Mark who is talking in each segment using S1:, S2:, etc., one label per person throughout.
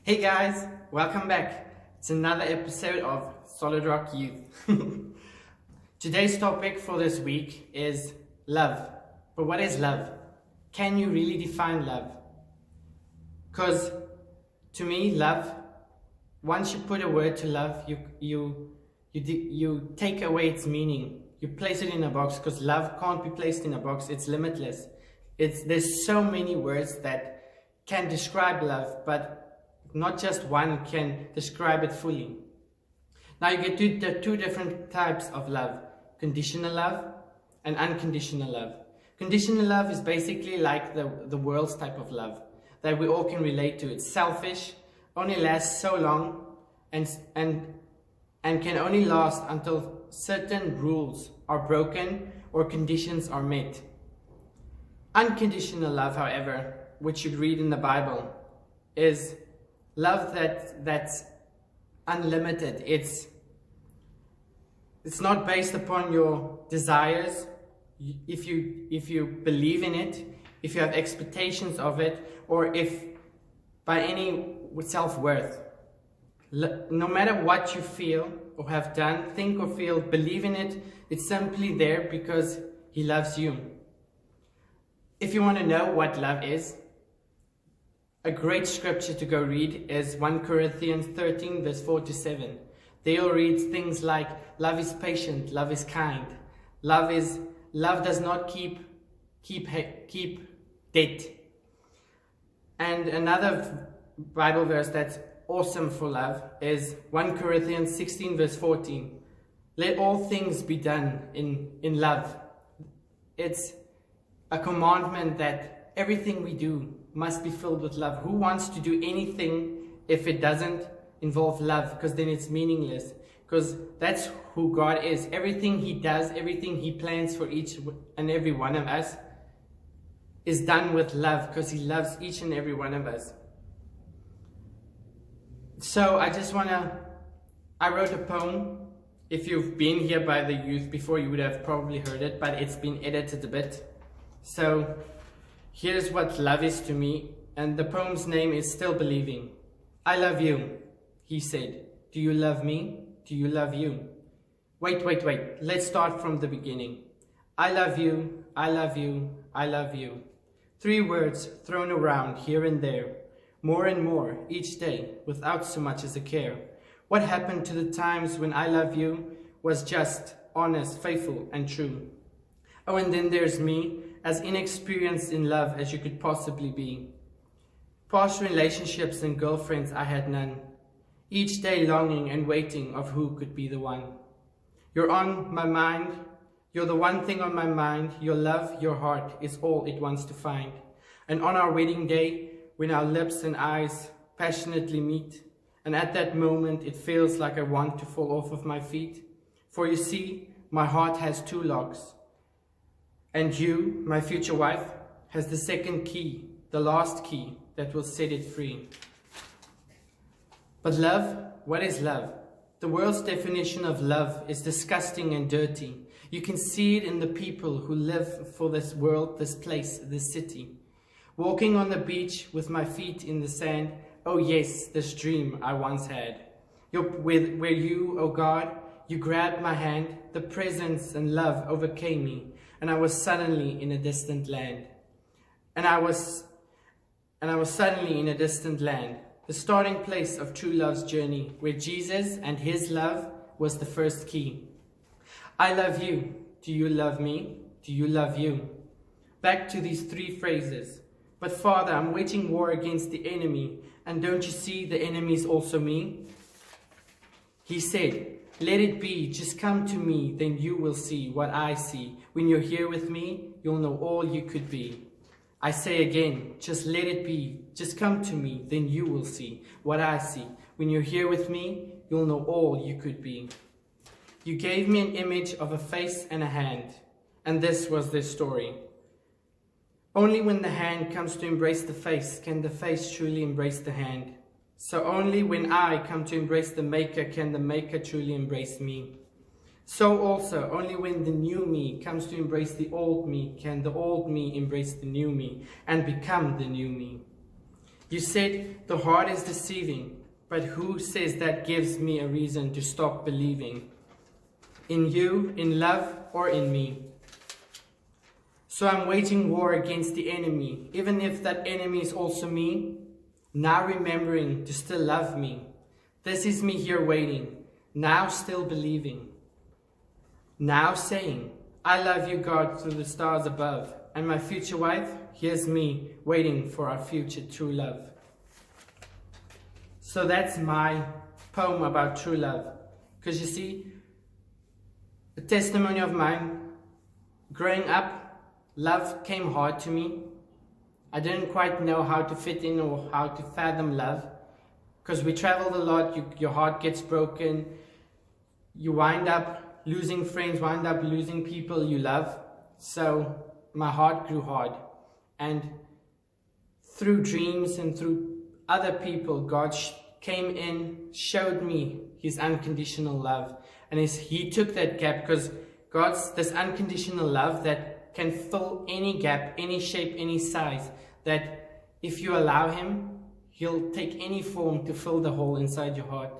S1: Hey guys, welcome back. It's another episode of Solid Rock Youth. Today's topic for this week is love. But what is love? Can you really define love? Because to me, love, once you put a word to love, you take away its meaning. You place it in a box because love can't be placed in a box. It's limitless. There's so many words that can describe love, but not just one can describe it fully. Now you get the two different types of love: conditional love and unconditional love. Conditional love is basically like the world's type of love that we all can relate to. It's selfish, only lasts so long, and can only last until certain rules are broken or conditions are met. Unconditional love, however, which you read in the Bible, is love that's unlimited. It's not based upon your desires. If you believe in it, if you have expectations of it, or if by any self-worth. No matter what you feel or have done, think or feel, believe in it, it's simply there because He loves you. If you want to know what love is, a great scripture to go read is 1 Corinthians 13 verse 4 to 7. There you'll read things like love is patient, love is kind, love does not keep debt. And another Bible verse that's awesome for love is 1 Corinthians 16 verse 14. Let all things be done in love. It's a commandment that everything we do must be filled with love. Who wants to do anything if it doesn't involve love? Because then it's meaningless. Because that's who God is. Everything He does, everything He plans for each and every one of us is done with love, because He loves each and every one of us. So I wrote a poem. If you've been here by the youth before, you would have probably heard it, but it's been edited a bit. So here's what love is to me, and the poem's name is Still Believing. I love you, he said. Do you love me? Do you love you? Wait. Let's start from the beginning. I love you, I love you, I love you. 3 words thrown around here and there, more and more each day, without so much as a care. What happened to the times when I love you was just, honest, faithful, and true? Oh, and then there's me, as inexperienced in love as you could possibly be. Past relationships and girlfriends, I had none. Each day longing and waiting of who could be the one. You're on my mind. You're the one thing on my mind. Your love, your heart is all it wants to find. And on our wedding day, when our lips and eyes passionately meet, and at that moment it feels like I want to fall off of my feet. For you see, my heart has 2 locks. And you, my future wife, has the second key, the last key that will set it free. But love, what is love? The world's definition of love is disgusting and dirty. You can see it in the people who live for this world, this place, this city. Walking on the beach with my feet in the sand, oh yes, this dream I once had. Where you, oh God, you grabbed my hand, the presence and love overcame me. And I was suddenly in a distant land. And I was suddenly in a distant land, the starting place of true love's journey, where Jesus and His love was the first key. I love you. Do you love me? Do you love you? Back to these 3 phrases. But Father, I'm waging war against the enemy, and don't you see the enemy's also me? He said, let it be, just come to me, then you will see what I see. When you're here with me, you'll know all you could be. I say again, just let it be, just come to me, then you will see what I see. When you're here with me, you'll know all you could be. You gave me an image of a face and a hand, and this was their story. Only when the hand comes to embrace the face can the face truly embrace the hand. So only when I come to embrace the Maker can the Maker truly embrace me. So also, only when the new me comes to embrace the old me can the old me embrace the new me and become the new me. You said the heart is deceiving, but who says that gives me a reason to stop believing? In you, in love, or in me? So I'm waging war against the enemy, even if that enemy is also me, now remembering to still love me. This is me here waiting, now still believing. Now saying, I love you, God, through the stars above. And my future wife, here's me waiting for our future true love. So that's my poem about true love. Because you see, a testimony of mine, growing up, love came hard to me. I didn't quite know how to fit in or how to fathom love. Because we traveled a lot, your heart gets broken, you wind up losing friends, wind up losing people you love. So my heart grew hard. And through dreams and through other people, God came in, showed me his unconditional love. And he took that gap, because God's this unconditional love that can fill any gap, any shape, any size, that if you allow him, he'll take any form to fill the hole inside your heart.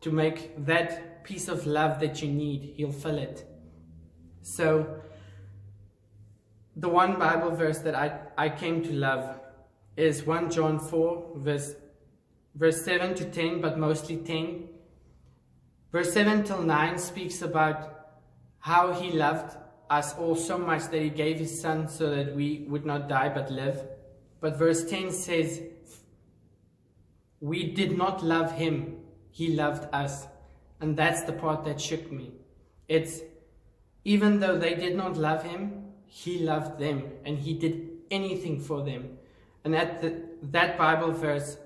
S1: To make that piece of love that you need, he'll fill it. So the one Bible verse that I came to love is 1 John 4, verse 7 to 10, but mostly 10. Verse 7 till 9 speaks about how he loved us all so much that he gave his son so that we would not die but live. But verse 10 says, we did not love him, he loved us. And that's the part that shook me. It's, even though they did not love him, he loved them and he did anything for them. And that Bible verse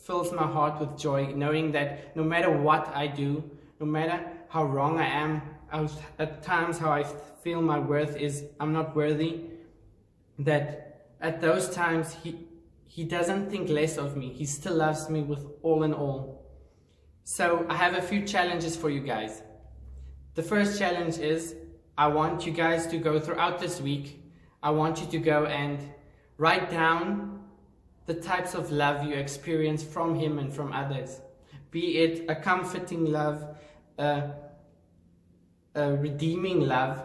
S1: fills my heart with joy, knowing that no matter what I do, no matter how wrong I am, at times how I feel my worth is I'm not worthy, that at those times he doesn't think less of me. He still loves me with all in all. So I have a few challenges for you guys. The first challenge is, I want you guys to go throughout this week, I want you to go and write down the types of love you experience from him and from others. Be it a comforting love, a redeeming love,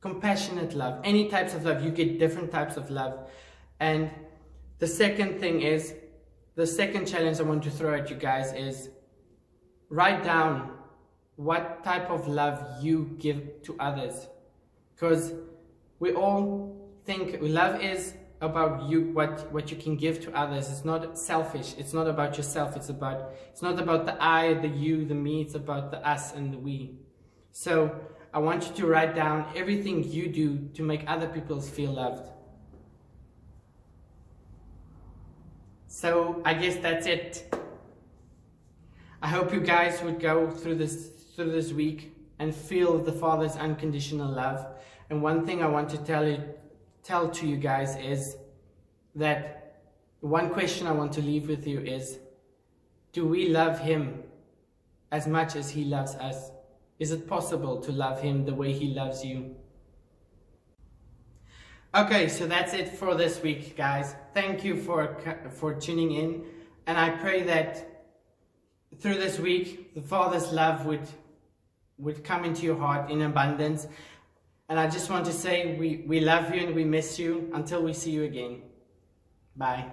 S1: compassionate love, any types of love. You get different types of love. And the second thing is, the second challenge I want to throw at you guys is, write down what type of love you give to others. Because we all think love is about you, what you can give to others. It's not selfish. It's not about yourself. It's not about the I, the you, the me. It's about the us and the we. So I want you to write down everything you do to make other people feel loved. So I guess that's it. I hope you guys would go through this week and feel the Father's unconditional love. And one thing I want to tell to you guys is that one question I want to leave with you is, do we love him as much as he loves us? Is it possible to love him the way he loves you? Okay, so that's it for this week, guys. Thank you for tuning in, and I pray that through this week the Father's love would come into your heart in abundance. And I just want to say we love you and we miss you until we see you again. Bye.